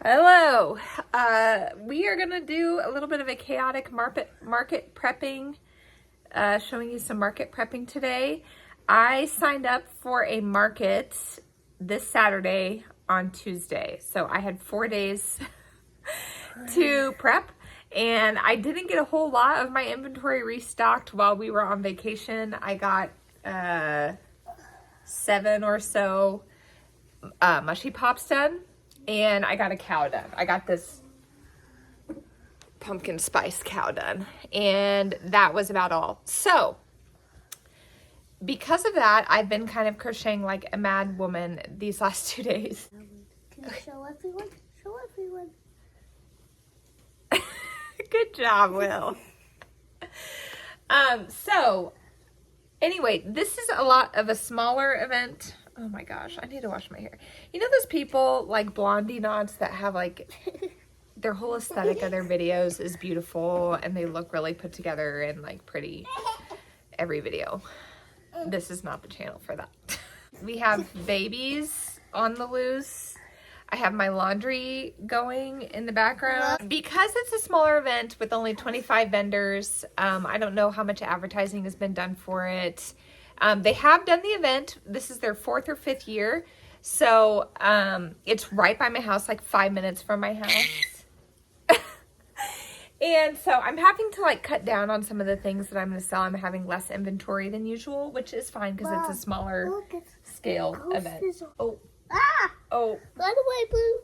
Hello. We are gonna do a little bit of a chaotic market prepping, showing you some market prepping today. I signed up for a market this Saturday on Tuesday, so I had 4 days to prep, and I didn't get a whole lot of my inventory restocked while we were on vacation. I got 7 or so mushy pops done. And I got a cow done. I got this pumpkin spice cow done. And that was about all. So, because of that, I've been kind of crocheting like a mad woman these last 2 days. Can you show everyone? Show everyone. Good job, Will. So, anyway, this is a lot of a smaller event. Oh my gosh, I need to wash my hair. You know those people like blondie knots that have like their whole aesthetic of their videos is beautiful and they look really put together and like pretty every video. This is not the channel for that. We have babies on the loose. I have my laundry going in the background. Because it's a smaller event with only 25 vendors, I don't know how much advertising has been done for it. They have done the event. This is their 4th or 5th year. So it's right by my house, like 5 minutes from my house. And so I'm having to like cut down on some of the things that I'm going to sell. I'm having less inventory than usual, which is fine because it's a smaller scale event. Oh, oh. By the way, Boo.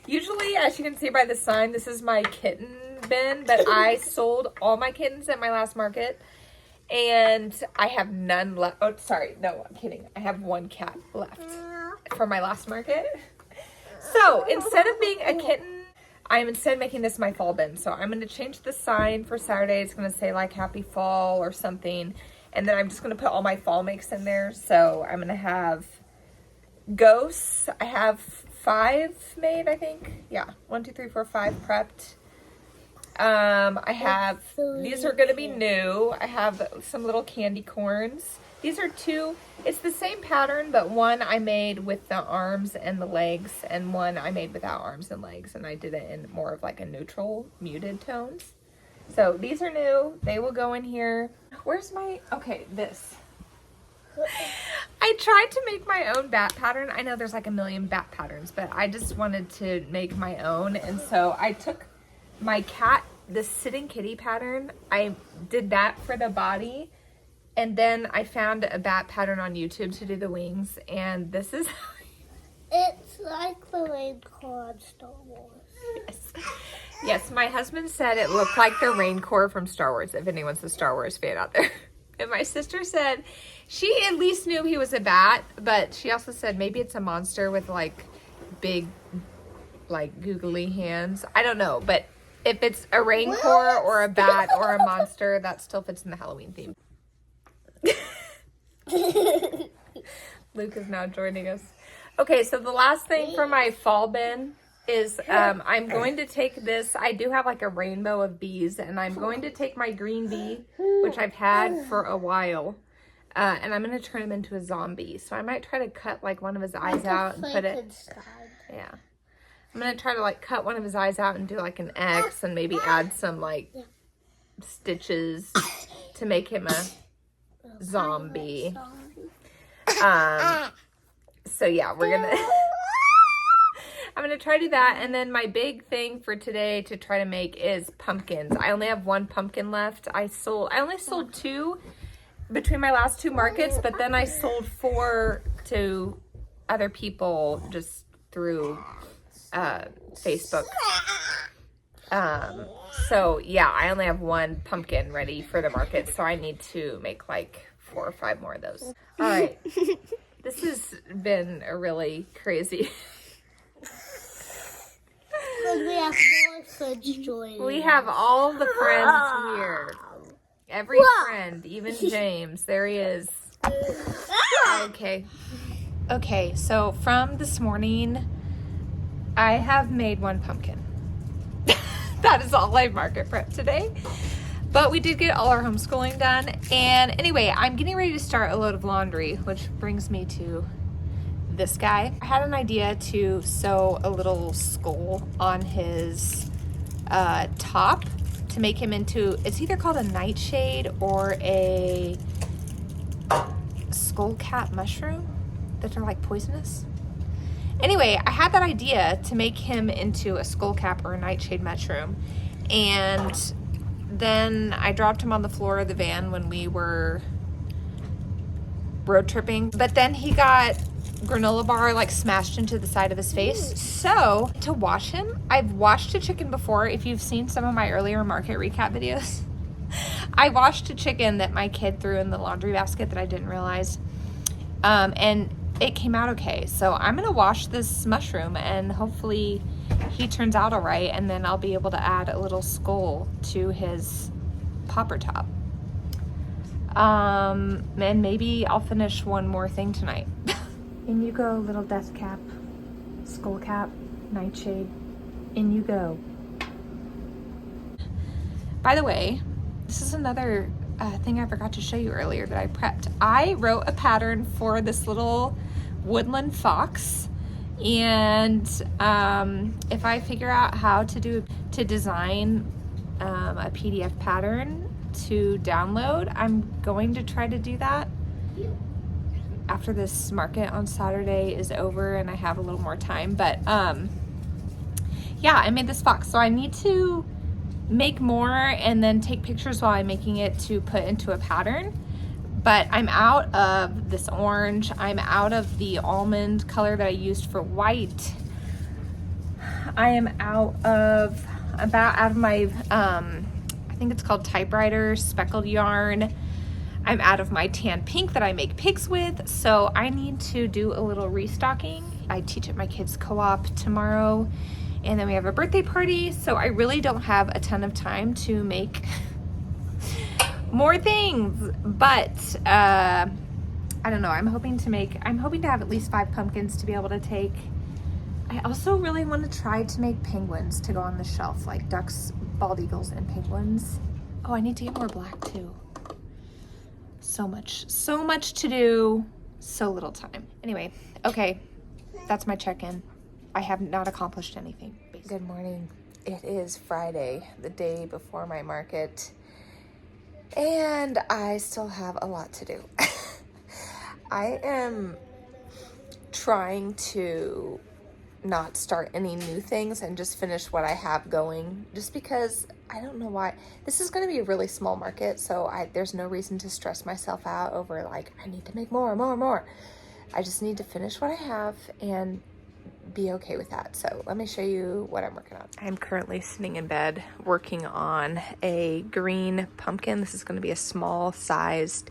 Usually, as you can see by the sign, this is my kitten bin, but I sold all my kittens at my last market. And I have none left. Oh, sorry. No, I'm kidding. I have 1 cat left for my last market. So instead of being a kitten, I'm instead making this my fall bin. So I'm going to change the sign for Saturday. It's going to say like happy fall or something. And then I'm just going to put all my fall makes in there. So I'm going to have ghosts. I have 5 made, I think. Yeah. 1, 2, 3, 4, 5 prepped. I have, these are going to be new. I have some little candy corns. These are 2, it's the same pattern, but one I made with the arms and the legs, and one I made without arms and legs, and I did it in more of like a neutral, muted tones. So these are new. They will go in here. Where's my, okay, this. I tried to make my own bat pattern. I know there's like a million bat patterns, but I just wanted to make my own, and so I took my cat, the sitting kitty pattern, I did that for the body, and then I found a bat pattern on YouTube to do the wings, and this is It's like the rain core on Star Wars. Yes. Yes, my husband said it looked like the rain core from Star Wars, if anyone's a Star Wars fan out there. And my sister said she at least knew he was a bat, but she also said maybe it's a monster with like big like googly hands. I don't know, but if it's a raincore or a bat or a monster, that still fits in the Halloween theme. Luke is now joining us. Okay, so the last thing for my fall bin is I'm going to take this. I do have like a rainbow of bees, and I'm going to take my green bee, which I've had for a while, and I'm going to turn him into a zombie. So I might try to cut like one of his eyes out and put it. Yeah. I'm going to try to like cut one of his eyes out and do like an X and maybe add some like stitches to make him a zombie. So yeah, we're going to, I'm going to try to do that. And then my big thing for today to try to make is pumpkins. I only have 1 pumpkin left. I only sold 2 between my last 2 markets, but then I sold 4 to other people just through Facebook. So yeah, I only have 1 pumpkin ready for the market, so I need to make like 4 or 5 more of those. All right. This has been a really crazy. And we have more friends joining. We have all the friends here. Every friend, even James. There he is. Okay. Okay, so from this morning, I have made 1 pumpkin. That is all I market prep today. But we did get all our homeschooling done. And anyway, I'm getting ready to start a load of laundry, which brings me to this guy. I had an idea to sew a little skull on his top to make him into, it's either called a nightshade or a skull cap mushroom that are like poisonous. Anyway, I had that idea to make him into a skull cap or a nightshade mushroom, and then I dropped him on the floor of the van when we were road tripping, but then he got granola bar like smashed into the side of his face. So to wash him, I've washed a chicken before. If you've seen some of my earlier market recap videos, I washed a chicken that my kid threw in the laundry basket that I didn't realize, and it came out okay. So I'm gonna wash this mushroom and hopefully he turns out all right, and then I'll be able to add a little skull to his popper top. And maybe I'll finish one more thing tonight. In you go, little death cap, skull cap, nightshade. In you go. By the way, this is another thing I forgot to show you earlier that I prepped. I wrote a pattern for this little woodland fox, and if I figure out how to design a PDF pattern to download, I'm going to try to do that after this market on Saturday is over and I have a little more time. But yeah, I made this fox, so I need to make more and then take pictures while I'm making it to put into a pattern. But I'm out of this orange, I'm out of the almond color that I used for white. I am out of my I think it's called typewriter speckled yarn. I'm out of my tan pink that I make pigs with, so I need to do a little restocking. I teach at my kids' co-op tomorrow, and then we have a birthday party, so I really don't have a ton of time to make more things. But I don't know, I'm hoping to have at least 5 pumpkins to be able to take. I also really want to try to make penguins to go on the shelf, like ducks, bald eagles, and penguins. Oh, I need to get more black too. So much to do, so little time. Anyway, okay, that's my check-in. I have not accomplished anything. Good morning. It is Friday, the day before my market, and I still have a lot to do. I am trying to not start any new things and just finish what I have going, just because I don't know why. This is going to be a really small market, so there's no reason to stress myself out over like I need to make more. I just need to finish what I have and be okay with that. So let me show you what I'm working on. I'm currently sitting in bed working on a green pumpkin. This is going to be a small sized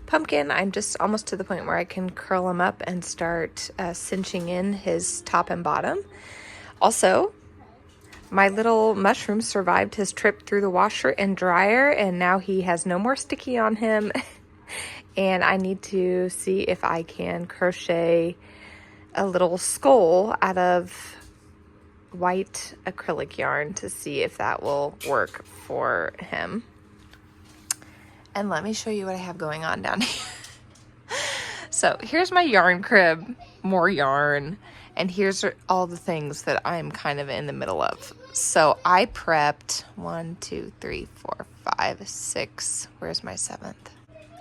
pumpkin. I'm just almost to the point where I can curl him up and start cinching in his top and bottom. Also, my little mushroom survived his trip through the washer and dryer, and now he has no more sticky on him. And I need to see if I can crochet a little skull out of white acrylic yarn to see if that will work for him. And let me show you what I have going on down here. So here's my yarn crib, more yarn, and here's all the things that I'm kind of in the middle of. So I prepped 1, 2, 3, 4, 5, 6. Where's my 7th?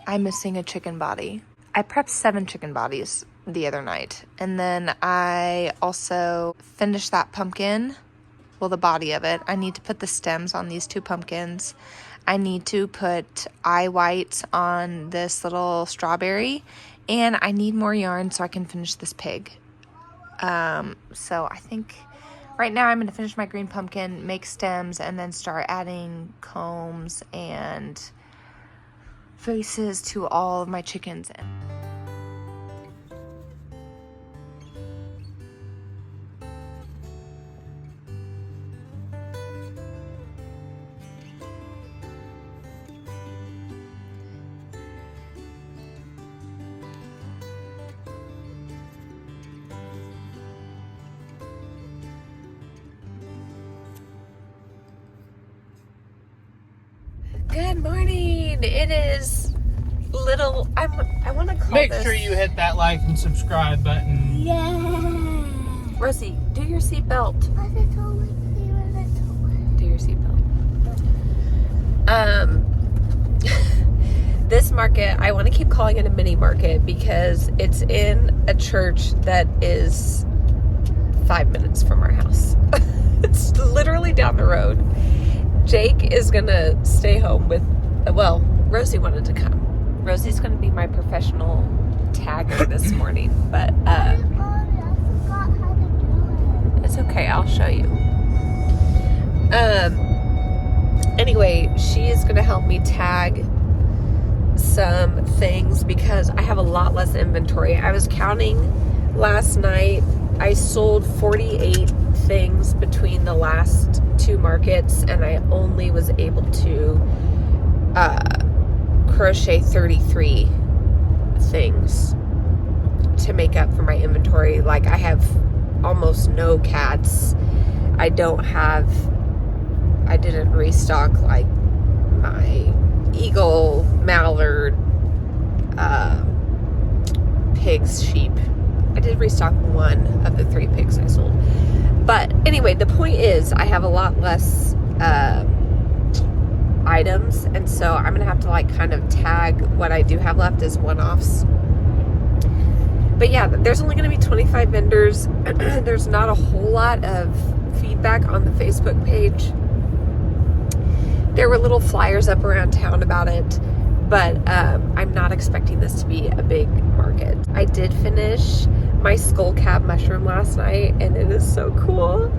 I'm missing a chicken body. I prepped 7 chicken bodies the other night, and then I also finished that pumpkin, well, the body of it. I need to put the stems on these 2 pumpkins. I need to put eye whites on this little strawberry, and I need more yarn so I can finish this pig. So I think right now I'm going to finish my green pumpkin, make stems, and then start adding combs and faces to all of my chickens. Good morning. It is little, I want to call Make this. sure you hit that like and subscribe button. Yeah. Rosie, do your seatbelt. What's it always Do your seatbelt. This market, I want to keep calling it a mini market because it's in a church that is 5 minutes from our house. It's literally down the road. Jake is gonna stay home with, well, Rosie wanted to come. Rosie's gonna be my professional tagger this morning, but I forgot how to do it. it's okay, I'll show you. Anyway, she is gonna help me tag some things because I have a lot less inventory. I was counting last night. I sold 48 things between the last two markets, and I only was able to crochet 33 things to make up for my inventory. Like, I have almost no cats. I didn't restock like my eagle, mallard, pigs, sheep. I did restock one of the 3 pigs I sold. But anyway, the point is I have a lot less items, and so I'm gonna have to like kind of tag what I do have left as one-offs. But yeah, there's only gonna be 25 vendors. There's not a whole lot of feedback on the Facebook page. There were little flyers up around town about it, but I'm not expecting this to be a big market. I did finish my skull cap mushroom last night, and it is so cool.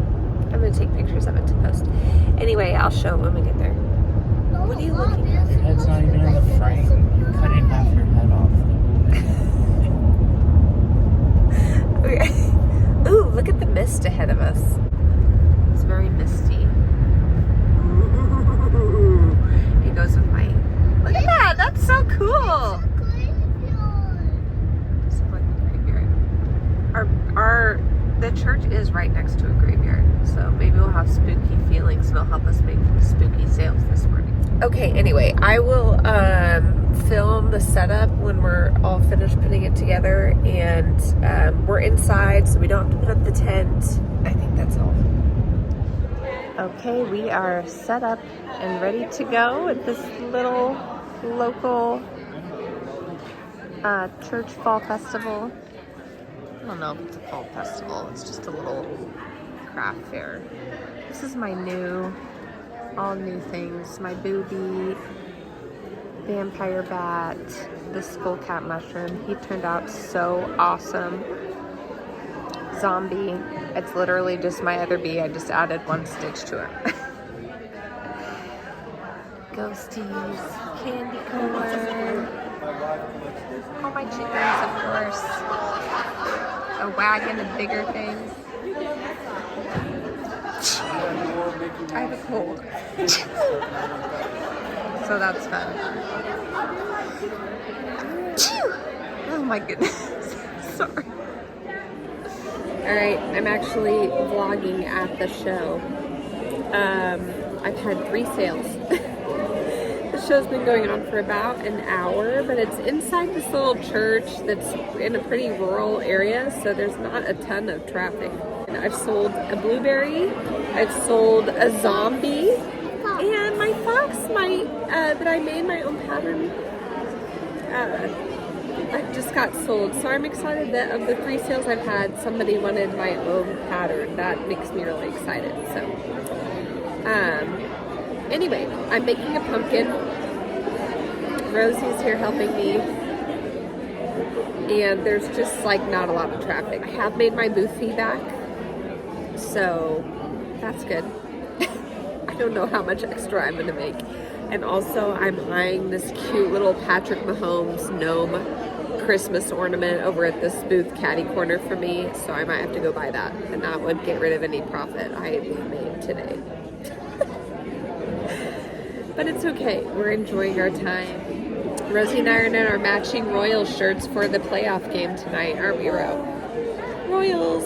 I'm gonna take pictures of it to post. Anyway, I'll show it when we get there. What are you looking at? Your head's not even in the frame. You're cutting half your head off. Okay. Ooh, look at the mist ahead of us. It's very misty. Ooh, it goes with my... Look at that! That's so cool! Just like a graveyard. The church is right next to a graveyard, so maybe we'll have spooky feelings and it'll help us make spooky sales this morning. Okay, anyway, I will film the setup when we're all finished putting it together, and we're inside, so we don't have to put up the tent. I think that's all. Okay, we are set up and ready to go at this little local church fall festival. I don't know if it's a fall festival, it's just a little craft fair. This is my all new things. My booby, vampire bat, the skullcap mushroom. He turned out so awesome. Zombie. It's literally just my other bee. I just added one stitch to it. Ghosties, candy corn. All my chickens, of course. A wagon of bigger things. I have a cold. So that's fun. Oh my goodness. Sorry. Alright, I'm actually vlogging at the show. I've had 3 sales. The show's been going on for about an hour, but it's inside this little church that's in a pretty rural area, so there's not a ton of traffic. And I've sold a blueberry, I've sold a zombie, and my fox that I made my own pattern. I just got sold, so I'm excited that of the 3 sales I've had, somebody wanted my own pattern. That makes me really excited. So, anyway, I'm making a pumpkin. Rosie's here helping me, and there's just like not a lot of traffic. I have made my booth fee back, so that's good. I don't know how much extra I'm gonna make. And also, I'm eyeing this cute little Patrick Mahomes gnome Christmas ornament over at this booth caddy corner for me, so I might have to go buy that, and that would get rid of any profit I made today. But it's okay, we're enjoying our time. Rosie and I are in our matching Royals shirts for the playoff game tonight, aren't we, Ro? Royals!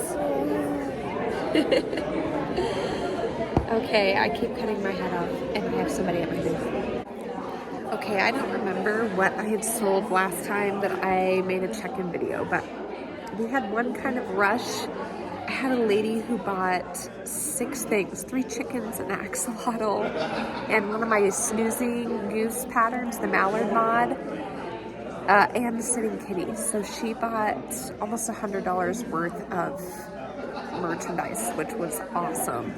Okay, I keep cutting my head off, and I have somebody at my booth. Okay, I don't remember what I had sold last time that I made a check-in video, but we had one kind of rush. I had a lady who bought 6 things, 3 chickens, an axolotl, and one of my snoozing goose patterns, the mallard mod, and the sitting kitty. So she bought almost $100 worth of merchandise, which was awesome.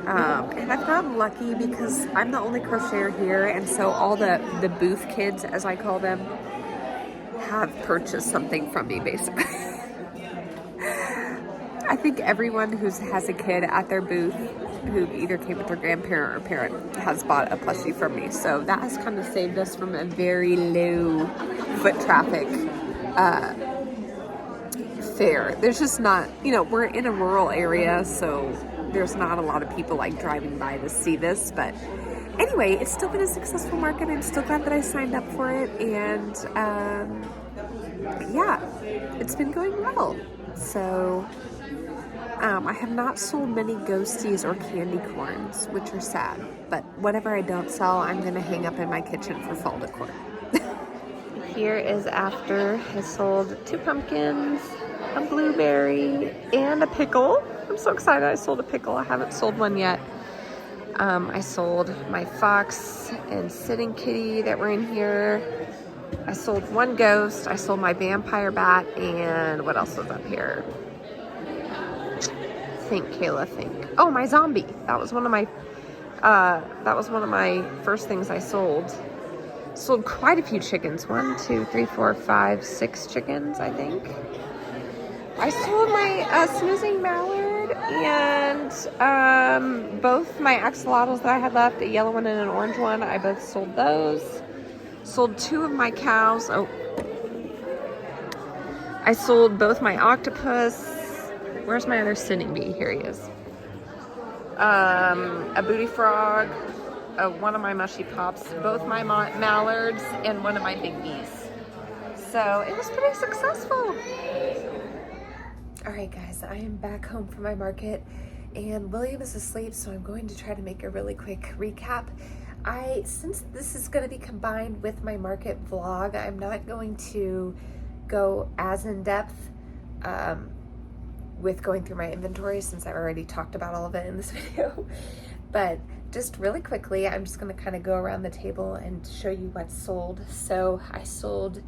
And I've gotten lucky because I'm the only crocheter here, and so all the booth kids, as I call them, have purchased something from me, basically. I think everyone who has a kid at their booth who either came with their grandparent or parent has bought a plushie from me. So that has kind of saved us from a very low foot traffic fair. There's just not, we're in a rural area, so there's not a lot of people like driving by to see this. But anyway, it's still been a successful market. I'm still glad that I signed up for it. And yeah, it's been going well. So I have not sold many ghosties or candy corns, which are sad. But whatever I don't sell, I'm going to hang up in my kitchen for fall decor. Here is after. I sold 2 pumpkins, a blueberry, and a pickle. I'm so excited I sold a pickle. I haven't sold one yet. I sold my fox and sitting kitty that were in here. I sold 1 ghost. I sold my vampire bat, and what else was up here? Think. Oh, my zombie. That was one of my first things I sold. Sold quite a few chickens. 1, 2, 3, 4, 5, 6 chickens, I think. I sold my snoozing mallard and both my axolotls that I had left, a yellow one and an orange one. I both sold those. Sold 2 of my cows. Oh, I sold both my octopus. Where's my other sitting bee? Here he is. A booty frog, one of my mushy pops, both my mallards, and one of my big bees. So it was pretty successful. All right, guys, I am back home from my market, and William is asleep, so I'm going to try to make a really quick recap. Since this is going to be combined with my market vlog, I'm not going to go as in depth with going through my inventory, since I've already talked about all of it in this video. But just really quickly, I'm just going to kind of go around the table and show you what's sold. So I sold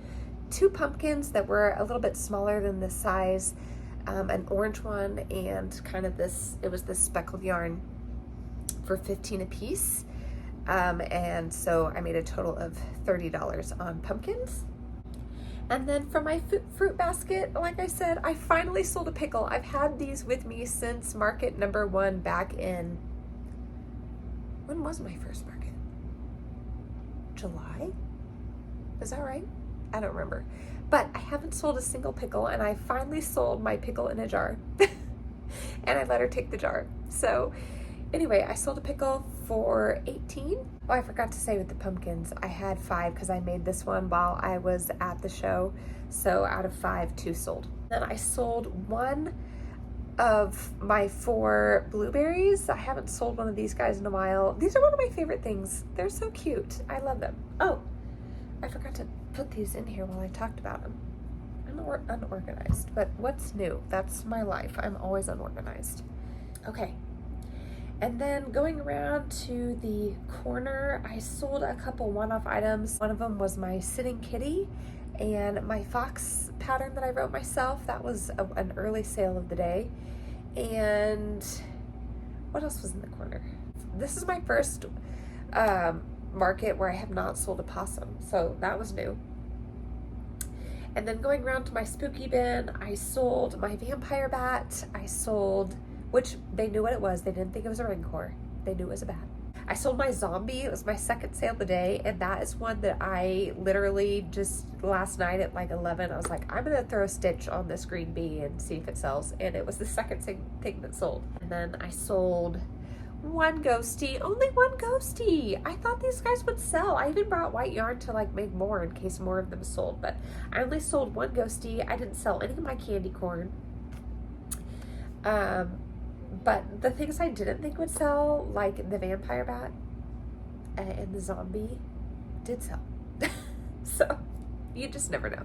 2 pumpkins that were a little bit smaller than this size, an orange one, and kind of this, it was this speckled yarn for $15 a piece. And so I made a total of $30 on pumpkins. And then for my fruit basket, like I said, I finally sold a pickle. I've had these with me since market number 1 back in, when was my first market? July? Is that right? I don't remember. But I haven't sold a single pickle, and I finally sold my pickle in a jar. And I let her take the jar. So anyway, I sold a pickle for $18. Oh, I forgot to say with the pumpkins, I had 5 because I made this one while I was at the show. So out of 5, 2 sold. Then I sold 1 of my 4 blueberries. I haven't sold one of these guys in a while. These are one of my favorite things. They're so cute. I love them. Oh, I forgot to put these in here while I talked about them. I'm unorganized, but what's new? That's my life. I'm always unorganized. Okay. And then going around to the corner, I sold a couple one-off items. One of them was my sitting kitty and my fox pattern that I wrote myself. That was an early sale of the day. And what else was in the corner? This is my first market where I have not sold a possum, so that was new. And then going around to my spooky bin, I sold my vampire bat. I sold, which they knew what it was. They didn't think it was a ring core. They knew it was a bat. I sold my zombie. It was my second sale of the day, and that is one that I literally just last night at like 11, I was like, I'm gonna throw a stitch on this green bee and see if it sells. And it was the second thing that sold. And then I sold 1 ghostie, only 1 ghostie. I thought these guys would sell. I even brought white yarn to like make more in case more of them sold, but I only sold 1 ghostie. I didn't sell any of my candy corn. But the things I didn't think would sell, like the vampire bat and the zombie, did sell. So you just never know.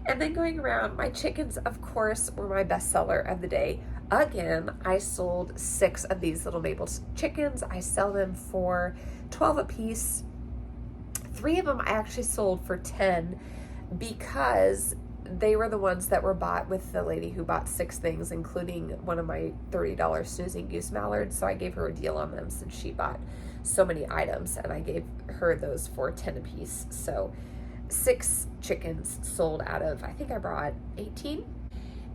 And then going around, my chickens, of course, were my best seller of the day. Again, I sold 6 of these little Mabel chickens. I sell them for $12 a piece. 3 of them I actually sold for $10 because they were the ones that were bought with the lady who bought 6 things, including one of my $30 snoozing goose mallards. So I gave her a deal on them since she bought so many items, and I gave her those for $10 a piece. So 6 chickens sold out of, I think I brought 18.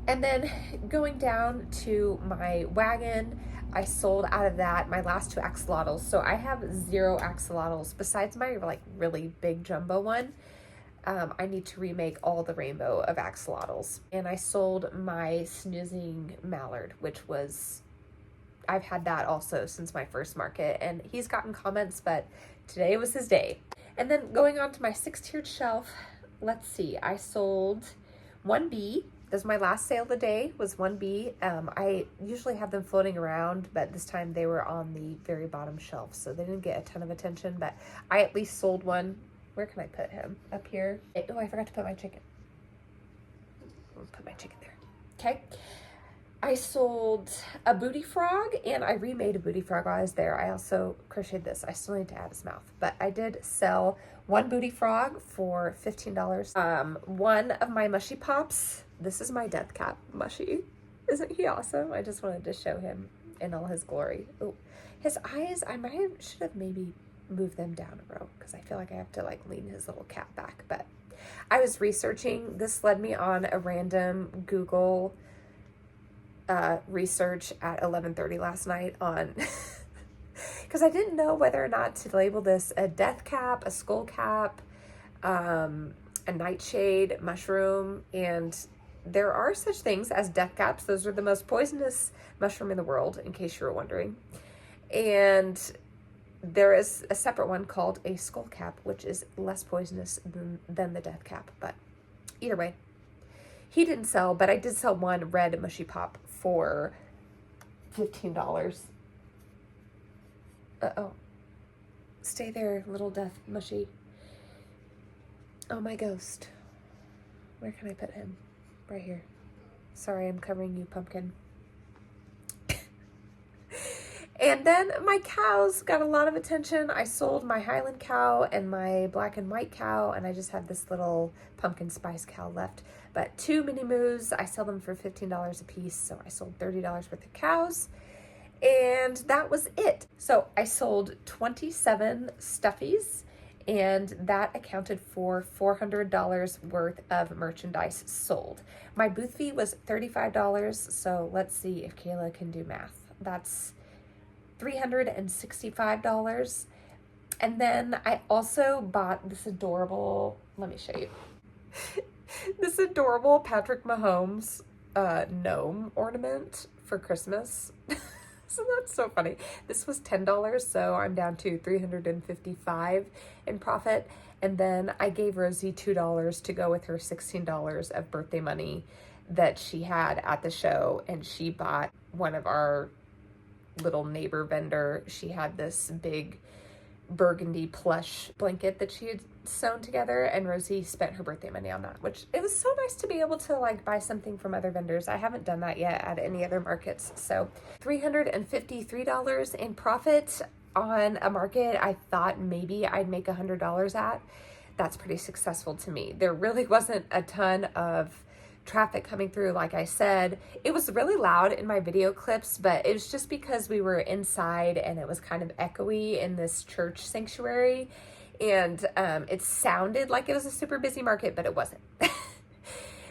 And then going down to my wagon, I sold out of that my last 2 axolotls. So I have 0 axolotls besides my like really big jumbo one. I need to remake all the rainbow of axolotls. And I sold my snoozing mallard, which was, I've had that also since my first market, and he's gotten comments, but today was his day. And then going on to my 6-tiered shelf, let's see, I sold 1 bee. This was my last sale of the day, was 1 bee. I usually have them floating around, but this time they were on the very bottom shelf, so they didn't get a ton of attention, but I at least sold one. Where can I put him? Up here. Oh, I forgot to put my chicken. I'll put my chicken there. Okay. I sold a booty frog, and I remade a booty frog while I was there. I also crocheted this. I still need to add his mouth, but I did sell 1 booty frog for $15. One of my mushy pops. This is my death cap mushy. Isn't he awesome? I just wanted to show him in all his glory. Oh, his eyes, should have maybe moved them down a row because I feel like I have to like lean his little cap back. But I was researching. This led me on a random Google research at 11:30 last night on because I didn't know whether or not to label this a death cap, a skull cap, a nightshade mushroom, and there are such things as death caps. Those are the most poisonous mushroom in the world, in case you were wondering. And there is a separate one called a skull cap, which is less poisonous than the death cap. But either way, he didn't sell, but I did sell 1 red mushy pop for $15. Uh-oh. Stay there, little death mushy. Oh, my ghost. Where can I put him? Right here. Sorry, I'm covering you, pumpkin. And then my cows got a lot of attention. I sold my Highland cow and my black and white cow, and I just have this little pumpkin spice cow left. But 2 mini moos, I sell them for $15 a piece, so I sold $30 worth of cows, and that was it. So I sold 27 stuffies, and that accounted for $400 worth of merchandise sold. My booth fee was $35, so let's see if Kayla can do math. That's $365. And then I also bought this adorable, let me show you, this adorable Patrick Mahomes gnome ornament for Christmas. So that's so funny. This was $10, so I'm down to $355 in profit. And then I gave Rosie $2 to go with her $16 of birthday money that she had at the show, and she bought one of our little neighbor vendor. She had this big burgundy plush blanket that she had sewn together, and Rosie spent her birthday money on that, which it was so nice to be able to like buy something from other vendors. I haven't done that yet at any other markets. So $353 in profit on a market I thought maybe I'd make $100 at. That's pretty successful to me. There really wasn't a ton of traffic coming through. Like I said, it was really loud in my video clips, but it was just because we were inside and it was kind of echoey in this church sanctuary, and it sounded like it was a super busy market, but it wasn't.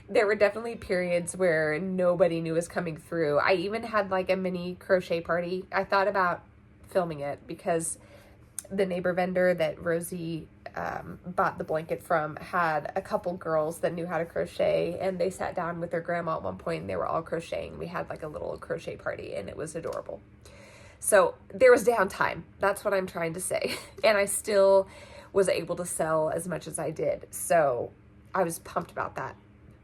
There were definitely periods where nobody knew was coming through. I even had like a mini crochet party. I thought about filming it because the neighbor vendor that Rosie bought the blanket from had a couple girls that knew how to crochet, and they sat down with their grandma at one point and they were all crocheting. We had like a little crochet party, and it was adorable. So there was downtime. That's what I'm trying to say. And I still was able to sell as much as I did. So I was pumped about that.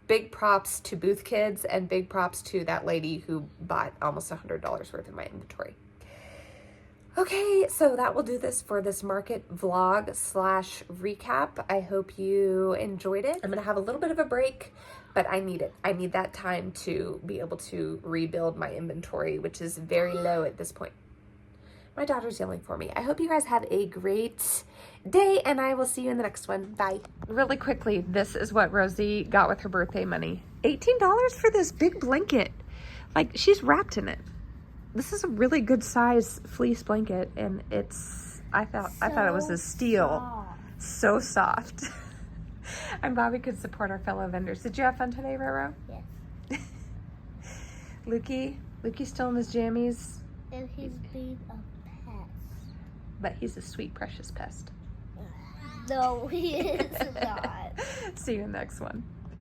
Big props to Booth Kids, and big props to that lady who bought almost $100 worth of my inventory. Okay, so that will do this for this market vlog slash recap. I hope you enjoyed it. I'm gonna have a little bit of a break, but I need it. I need that time to be able to rebuild my inventory, which is very low at this point. My daughter's yelling for me. I hope you guys have a great day, and I will see you in the next one. Bye. Really quickly, this is what Rosie got with her birthday money. $18 for this big blanket. Like, she's wrapped in it. This is a really good size fleece blanket, and it's, I thought it was a steal. So soft. I'm glad we could support our fellow vendors. Did you have fun today, Roro? Yes. Lukey's still in his jammies, And he's being a pest. but he's a sweet, precious pest. No, he is not. See you in the next one.